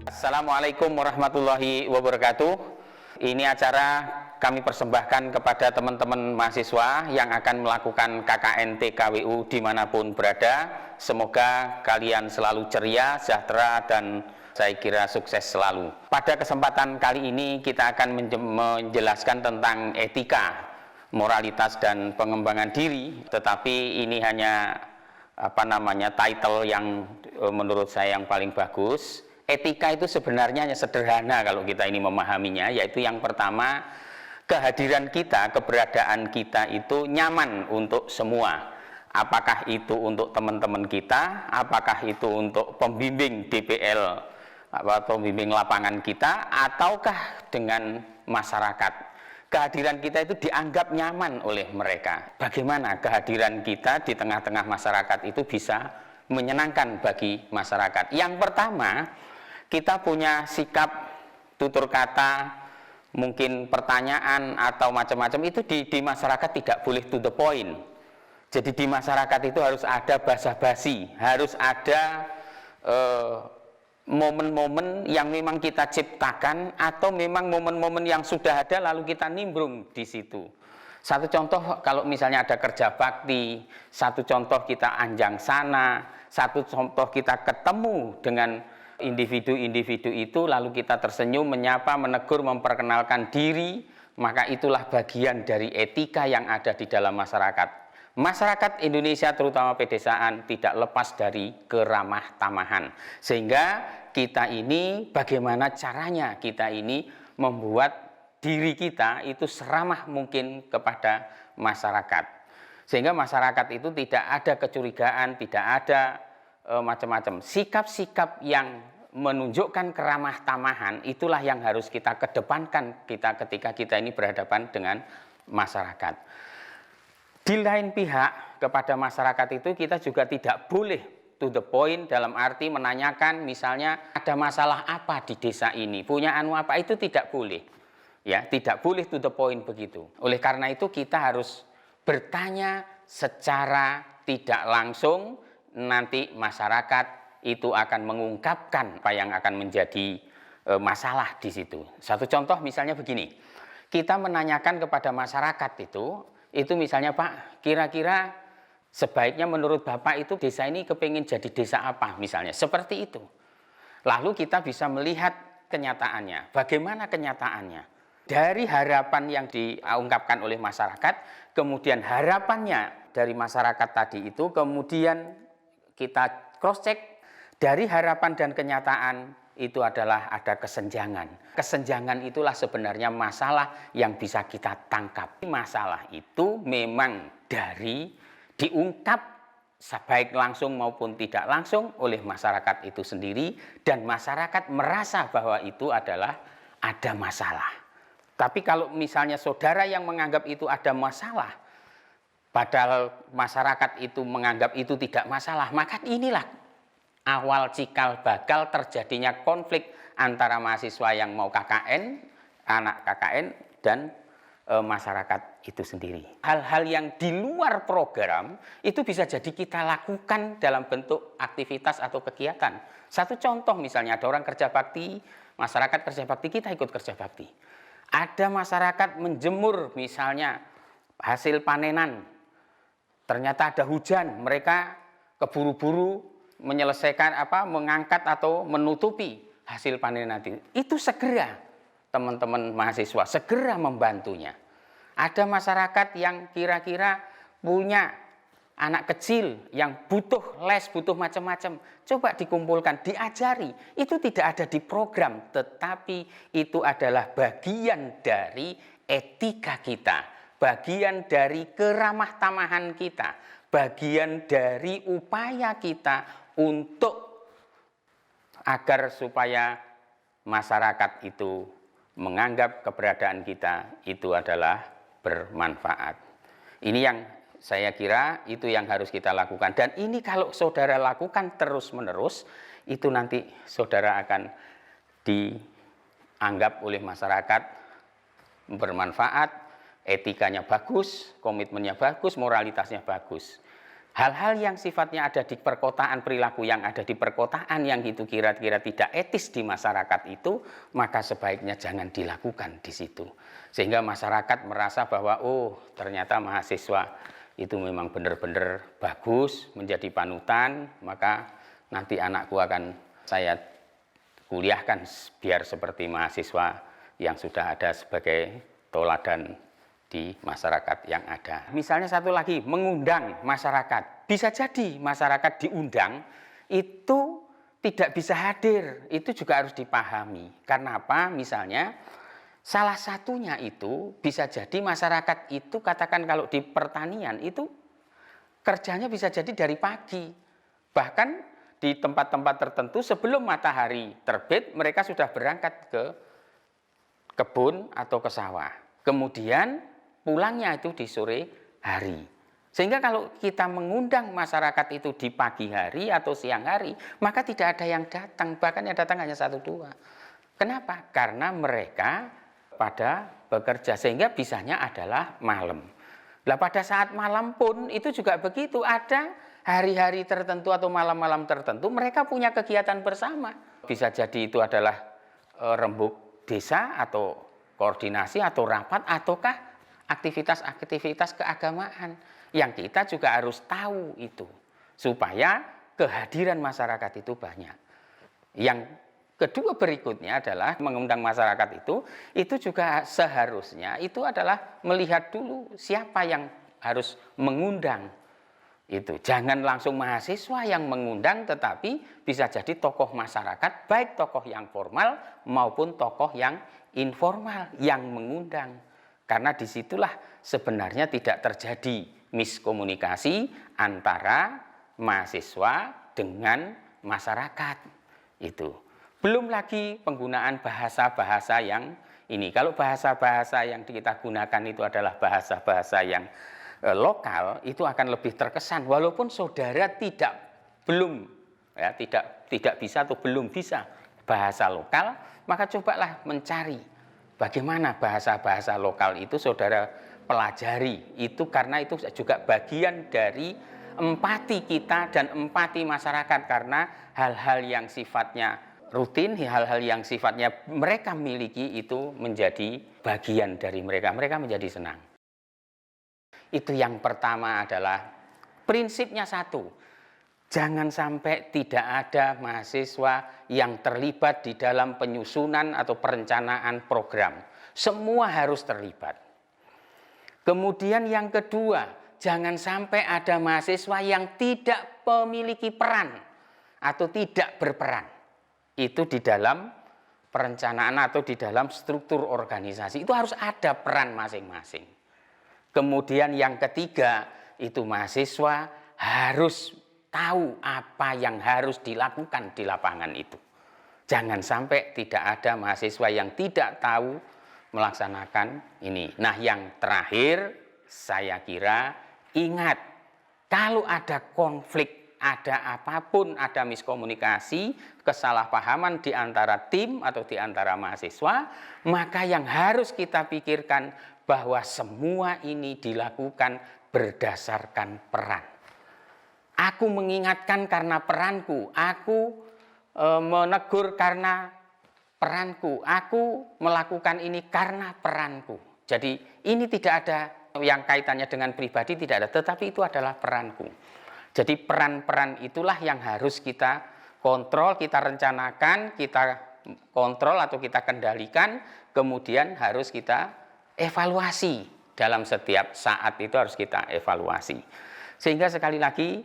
Assalamualaikum warahmatullahi wabarakatuh. Ini acara kami persembahkan kepada teman-teman mahasiswa yang akan melakukan KKN TKWU dimanapun berada. Semoga kalian selalu ceria, sejahtera, dan saya kira sukses selalu. Pada kesempatan kali ini kita akan menjelaskan tentang etika, moralitas, dan pengembangan diri. Tetapi ini hanya title yang menurut saya yang paling bagus. Etika itu sebenarnya hanya sederhana kalau kita ini memahaminya, yaitu yang pertama, kehadiran kita, keberadaan kita itu nyaman untuk semua. Apakah itu untuk teman-teman kita, apakah itu untuk pembimbing DPL, pembimbing lapangan kita, ataukah dengan masyarakat. Kehadiran kita itu dianggap nyaman oleh mereka. Bagaimana kehadiran kita di tengah-tengah masyarakat itu bisa menyenangkan bagi masyarakat? Yang pertama, kita punya sikap, tutur kata, mungkin pertanyaan atau macam-macam itu di masyarakat tidak boleh to the point. Jadi di masyarakat itu harus ada basa-basi, harus ada momen-momen yang memang kita ciptakan atau memang momen-momen yang sudah ada lalu kita nimbrung di situ. Satu contoh, kalau misalnya ada kerja bakti, satu contoh kita anjang sana, satu contoh kita ketemu dengan individu-individu itu, lalu kita tersenyum, menyapa, menegur, memperkenalkan diri, maka itulah bagian dari etika yang ada di dalam masyarakat. Masyarakat Indonesia, terutama pedesaan, tidak lepas dari keramah tamahan. Sehingga kita ini, bagaimana caranya kita ini membuat diri kita itu seramah mungkin kepada masyarakat. Sehingga masyarakat itu tidak ada kecurigaan, tidak ada macam-macam. Sikap-sikap yang menunjukkan keramah tamahan itulah yang harus kita kedepankan ketika kita ini berhadapan dengan masyarakat. Di lain pihak, kepada masyarakat itu kita juga tidak boleh to the point dalam arti menanyakan misalnya ada masalah apa di desa ini, punya apa, itu tidak boleh. Ya, tidak boleh to the point begitu. Oleh karena itu kita harus bertanya secara tidak langsung, nanti masyarakat itu akan mengungkapkan apa yang akan menjadi masalah di situ. Satu contoh misalnya begini, kita menanyakan kepada masyarakat itu misalnya, Pak, kira-kira sebaiknya menurut Bapak itu desa ini kepingin jadi desa apa misalnya, seperti itu. Lalu kita bisa melihat kenyataannya, bagaimana kenyataannya. Dari harapan yang diungkapkan oleh masyarakat, kemudian harapannya dari masyarakat tadi itu, kemudian kita cross-check, dari harapan dan kenyataan itu adalah ada kesenjangan. Kesenjangan itulah sebenarnya masalah yang bisa kita tangkap. Masalah itu memang diungkap baik langsung maupun tidak langsung oleh masyarakat itu sendiri, dan masyarakat merasa bahwa itu adalah ada masalah. Tapi kalau misalnya saudara yang menganggap itu ada masalah, padahal masyarakat itu menganggap itu tidak masalah, maka inilah awal cikal bakal terjadinya konflik antara mahasiswa yang mau KKN, anak KKN, dan masyarakat itu sendiri. Hal-hal yang di luar program itu bisa jadi kita lakukan dalam bentuk aktivitas atau kegiatan. Satu contoh misalnya ada orang kerja bakti, masyarakat kerja bakti, kita ikut kerja bakti. Ada masyarakat menjemur misalnya hasil panenan, ternyata ada hujan, mereka keburu-buru menyelesaikan mengangkat atau menutupi hasil panen nanti. Itu segera teman-teman mahasiswa segera membantunya. Ada masyarakat yang kira-kira punya anak kecil yang butuh les, butuh macam-macam. Coba dikumpulkan, diajari. Itu tidak ada di program, tetapi itu adalah bagian dari etika kita, bagian dari keramah tamahan kita, bagian dari upaya kita untuk agar supaya masyarakat itu menganggap keberadaan kita itu adalah bermanfaat. Ini yang saya kira itu yang harus kita lakukan. Dan ini kalau saudara lakukan terus-menerus, itu nanti saudara akan dianggap oleh masyarakat bermanfaat, etikanya bagus, komitmennya bagus, moralitasnya bagus. Hal-hal yang sifatnya ada di perkotaan, perilaku yang ada di perkotaan yang itu kira-kira tidak etis di masyarakat itu, maka sebaiknya jangan dilakukan di situ. Sehingga masyarakat merasa bahwa oh ternyata mahasiswa itu memang benar-benar bagus, menjadi panutan, maka nanti anakku akan saya kuliahkan biar seperti mahasiswa yang sudah ada sebagai toladan di masyarakat yang ada. Misalnya satu lagi, mengundang masyarakat. Bisa jadi masyarakat diundang itu tidak bisa hadir, itu juga harus dipahami. Karena apa? Misalnya salah satunya itu bisa jadi masyarakat itu, katakan kalau di pertanian itu kerjanya bisa jadi dari pagi. Bahkan di tempat-tempat tertentu sebelum matahari terbit mereka sudah berangkat ke kebun atau ke sawah. Kemudian pulangnya itu di sore hari. Sehingga kalau kita mengundang masyarakat itu di pagi hari atau siang hari, maka tidak ada yang datang, bahkan yang datang hanya 1-2. Kenapa? Karena mereka pada bekerja, sehingga bisanya adalah malam. Nah, pada saat malam pun itu juga begitu, ada hari-hari tertentu atau malam-malam tertentu mereka punya kegiatan bersama. Bisa jadi itu adalah rembuk desa atau koordinasi atau rapat ataukah aktivitas-aktivitas keagamaan yang kita juga harus tahu itu supaya kehadiran masyarakat itu banyak. Yang kedua berikutnya adalah mengundang masyarakat itu juga seharusnya itu adalah melihat dulu siapa yang harus mengundang itu. Jangan langsung mahasiswa yang mengundang, tetapi bisa jadi tokoh masyarakat, baik tokoh yang formal maupun tokoh yang informal yang mengundang. Karena disitulah sebenarnya tidak terjadi miskomunikasi antara mahasiswa dengan masyarakat. Itu. Belum lagi penggunaan bahasa-bahasa yang ini. Kalau bahasa-bahasa yang kita gunakan itu adalah bahasa-bahasa yang lokal, itu akan lebih terkesan. Walaupun saudara belum bisa atau belum bisa bahasa lokal, maka cobalah mencari bagaimana bahasa-bahasa lokal itu saudara pelajari. Itu karena itu juga bagian dari empati kita dan empati masyarakat. Karena hal-hal yang sifatnya rutin, hal-hal yang sifatnya mereka miliki itu menjadi bagian dari mereka. Mereka menjadi senang. Itu yang pertama adalah prinsipnya satu. Jangan sampai tidak ada mahasiswa yang terlibat di dalam penyusunan atau perencanaan program. Semua harus terlibat. Kemudian yang kedua, jangan sampai ada mahasiswa yang tidak memiliki peran atau tidak berperan. Itu di dalam perencanaan atau di dalam struktur organisasi. Itu harus ada peran masing-masing. Kemudian yang ketiga, itu mahasiswa harus tahu apa yang harus dilakukan di lapangan itu. Jangan sampai tidak ada mahasiswa yang tidak tahu melaksanakan ini. Nah, yang terakhir saya kira ingat, kalau ada konflik, ada apapun, ada miskomunikasi, kesalahpahaman di antara tim atau di antara mahasiswa, maka yang harus kita pikirkan bahwa semua ini dilakukan berdasarkan peran. Aku mengingatkan karena peranku, aku menegur karena peranku, aku melakukan ini karena peranku. Jadi ini tidak ada yang kaitannya dengan pribadi, tidak ada, tetapi itu adalah peranku. Jadi peran-peran itulah yang harus kita kontrol, kita rencanakan, kita kontrol atau kita kendalikan, kemudian harus kita evaluasi. Dalam setiap saat itu harus kita evaluasi. Sehingga sekali lagi,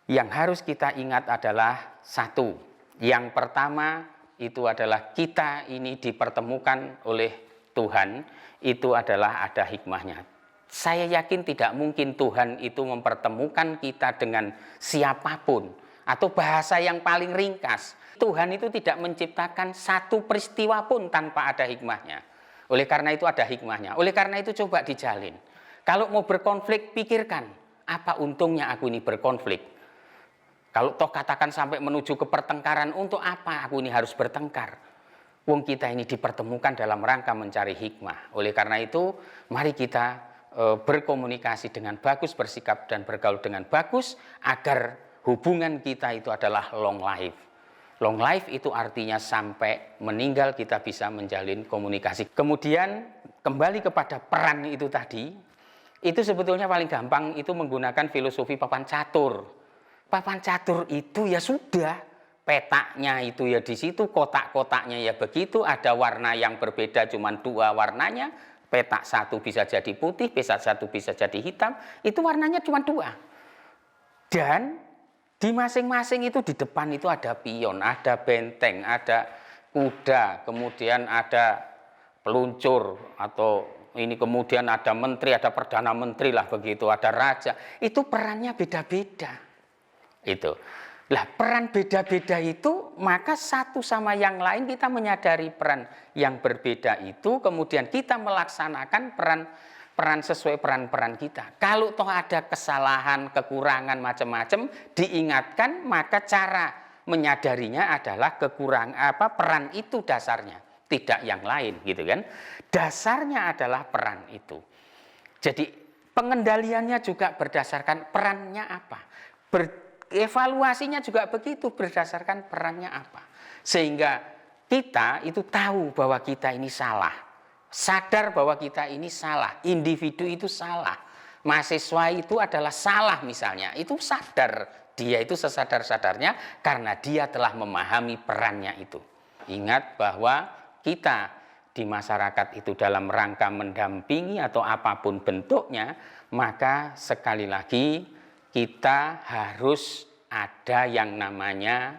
yang harus kita ingat adalah satu. Yang pertama itu adalah kita ini dipertemukan oleh Tuhan, itu adalah ada hikmahnya. Saya yakin tidak mungkin Tuhan itu mempertemukan kita dengan siapapun atau bahasa yang paling ringkas. Tuhan itu tidak menciptakan satu peristiwa pun tanpa ada hikmahnya. Oleh karena itu ada hikmahnya. Oleh karena itu coba dijalin. Kalau mau berkonflik, pikirkan apa untungnya aku ini berkonflik. Kalau toh katakan sampai menuju ke pertengkaran, untuk apa aku ini harus bertengkar? Wong kita ini dipertemukan dalam rangka mencari hikmah. Oleh karena itu, mari kita berkomunikasi dengan bagus, bersikap dan bergaul dengan bagus, agar hubungan kita itu adalah long life. Long life itu artinya sampai meninggal kita bisa menjalin komunikasi. Kemudian kembali kepada peran itu tadi, itu sebetulnya paling gampang itu menggunakan filosofi papan catur. Papan catur itu ya sudah, petaknya itu ya di situ, kotak-kotaknya ya begitu, ada warna yang berbeda cuma 2 warnanya. Petak satu bisa jadi putih, petak satu bisa jadi hitam, itu warnanya cuma 2. Dan di masing-masing itu di depan itu ada pion, ada benteng, ada kuda, kemudian ada peluncur, atau ini kemudian ada menteri, ada perdana menteri lah begitu, ada raja. Itu perannya beda-beda. Itu. Lah peran beda-beda itu, maka satu sama yang lain kita menyadari peran yang berbeda itu, kemudian kita melaksanakan peran sesuai peran-peran kita. Kalau toh ada kesalahan, kekurangan macam-macam, diingatkan, maka cara menyadarinya adalah peran itu dasarnya, tidak yang lain gitu kan. Dasarnya adalah peran itu. Jadi pengendaliannya juga berdasarkan perannya apa. Evaluasinya juga begitu, berdasarkan perannya apa. Sehingga kita itu tahu bahwa kita ini salah. Sadar bahwa kita ini salah. Individu itu salah. Mahasiswa itu adalah salah misalnya. Itu sadar. Dia itu sesadar-sadarnya karena dia telah memahami perannya itu. Ingat bahwa kita di masyarakat itu dalam rangka mendampingi atau apapun bentuknya, maka sekali lagi kita harus ada yang namanya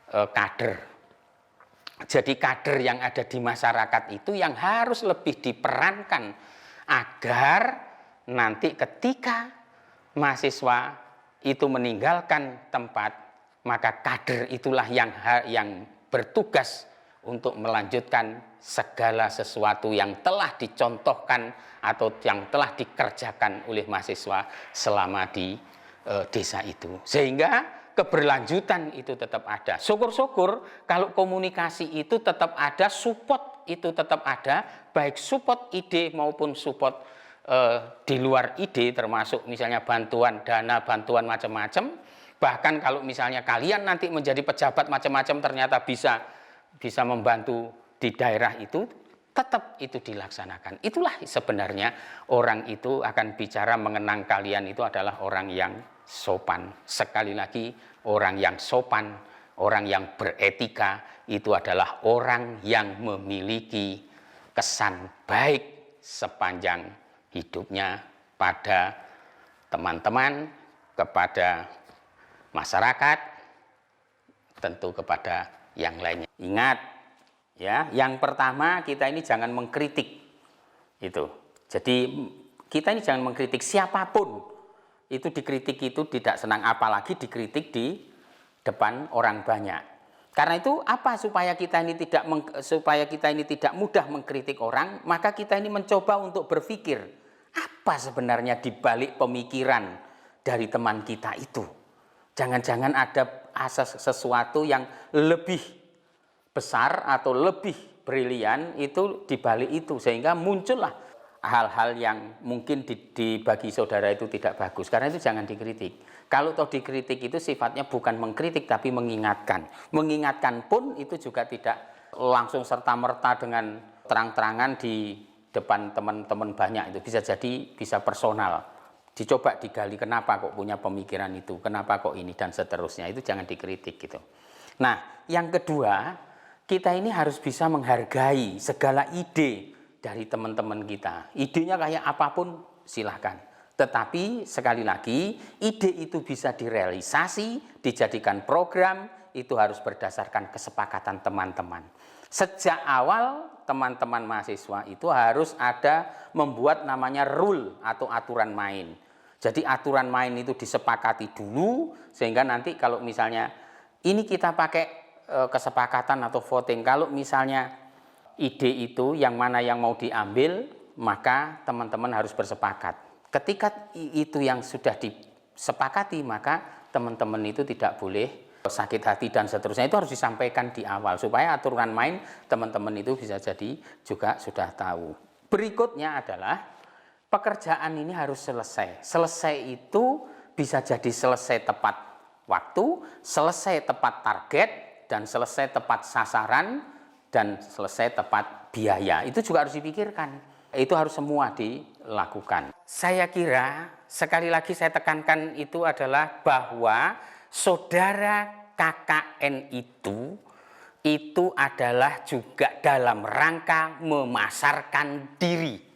kader. Jadi kader yang ada di masyarakat itu yang harus lebih diperankan agar nanti ketika mahasiswa itu meninggalkan tempat, maka kader itulah yang bertugas untuk melanjutkan segala sesuatu yang telah dicontohkan atau yang telah dikerjakan oleh mahasiswa selama di desa itu, sehingga keberlanjutan itu tetap ada. Syukur-syukur kalau komunikasi itu tetap ada, support itu tetap ada, baik support ide maupun support di luar ide, termasuk misalnya bantuan dana, bantuan macam-macam. Bahkan kalau misalnya kalian nanti menjadi pejabat macam-macam ternyata bisa membantu di daerah itu, tetap itu dilaksanakan. Itulah sebenarnya orang itu akan bicara mengenang kalian itu adalah orang yang sopan. Sekali lagi, orang yang sopan, orang yang beretika itu adalah orang yang memiliki kesan baik sepanjang hidupnya pada teman-teman, kepada masyarakat, tentu kepada yang lainnya. Ingat ya, yang pertama kita ini jangan mengkritik. Itu. Jadi kita ini jangan mengkritik siapapun. Itu dikritik itu tidak senang, apalagi dikritik di depan orang banyak. Karena itu apa supaya kita ini tidak mudah mengkritik orang, maka kita ini mencoba untuk berpikir apa sebenarnya di balik pemikiran dari teman kita itu. Jangan-jangan ada asas sesuatu yang lebih besar atau lebih brilian itu di balik itu, sehingga muncullah hal-hal yang mungkin bagi saudara itu tidak bagus. Karena itu jangan dikritik. Kalau toh dikritik itu sifatnya bukan mengkritik tapi mengingatkan. Mengingatkan pun itu juga tidak langsung serta-merta dengan terang-terangan di depan teman-teman banyak. Itu bisa jadi bisa personal. Dicoba digali kenapa kok punya pemikiran itu, kenapa kok ini dan seterusnya. Itu jangan dikritik gitu. Nah, yang kedua, kita ini harus bisa menghargai segala ide dari teman-teman kita. Idenya kayak apapun silahkan. Tetapi sekali lagi, ide itu bisa direalisasi, dijadikan program, itu harus berdasarkan kesepakatan teman-teman. Sejak awal teman-teman mahasiswa itu harus ada membuat namanya rule atau aturan main. Jadi aturan main itu disepakati dulu, sehingga nanti kalau misalnya ini kita pakai kesepakatan atau voting, kalau misalnya ide itu yang mana yang mau diambil, maka teman-teman harus bersepakat. Ketika itu yang sudah disepakati, maka teman-teman itu tidak boleh sakit hati dan seterusnya. Itu harus disampaikan di awal supaya aturan main teman-teman itu bisa jadi juga sudah tahu. Berikutnya adalah pekerjaan ini harus selesai. Selesai itu bisa jadi selesai tepat waktu, selesai tepat target, dan selesai tepat sasaran, dan selesai tepat biaya. Itu juga harus dipikirkan. Itu harus semua dilakukan. Saya kira, sekali lagi saya tekankan itu adalah bahwa saudara KKN itu adalah juga dalam rangka memasarkan diri.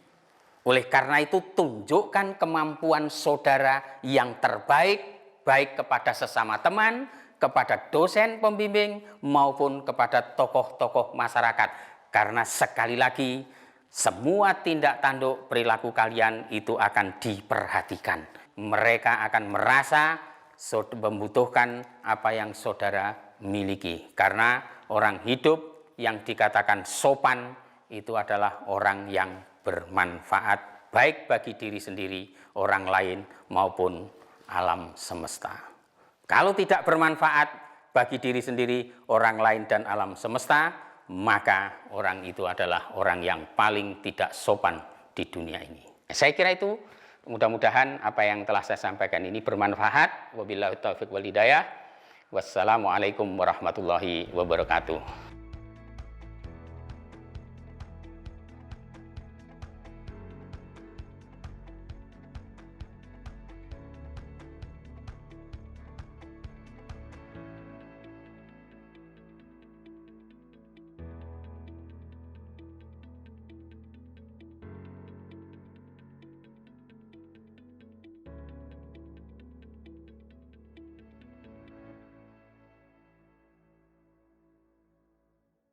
Oleh karena itu tunjukkan kemampuan saudara yang terbaik, baik kepada sesama teman, kepada dosen pembimbing, maupun kepada tokoh-tokoh masyarakat. Karena sekali lagi, semua tindak tanduk perilaku kalian itu akan diperhatikan. Mereka akan merasa membutuhkan apa yang saudara miliki. Karena orang hidup yang dikatakan sopan itu adalah orang yang bermanfaat baik bagi diri sendiri, orang lain maupun alam semesta. Kalau tidak bermanfaat bagi diri sendiri, orang lain dan alam semesta, maka orang itu adalah orang yang paling tidak sopan di dunia ini. Saya kira itu, mudah-mudahan apa yang telah saya sampaikan ini bermanfaat. Wabillahi taufiq wal hidayah. Wassalamualaikum warahmatullahi wabarakatuh.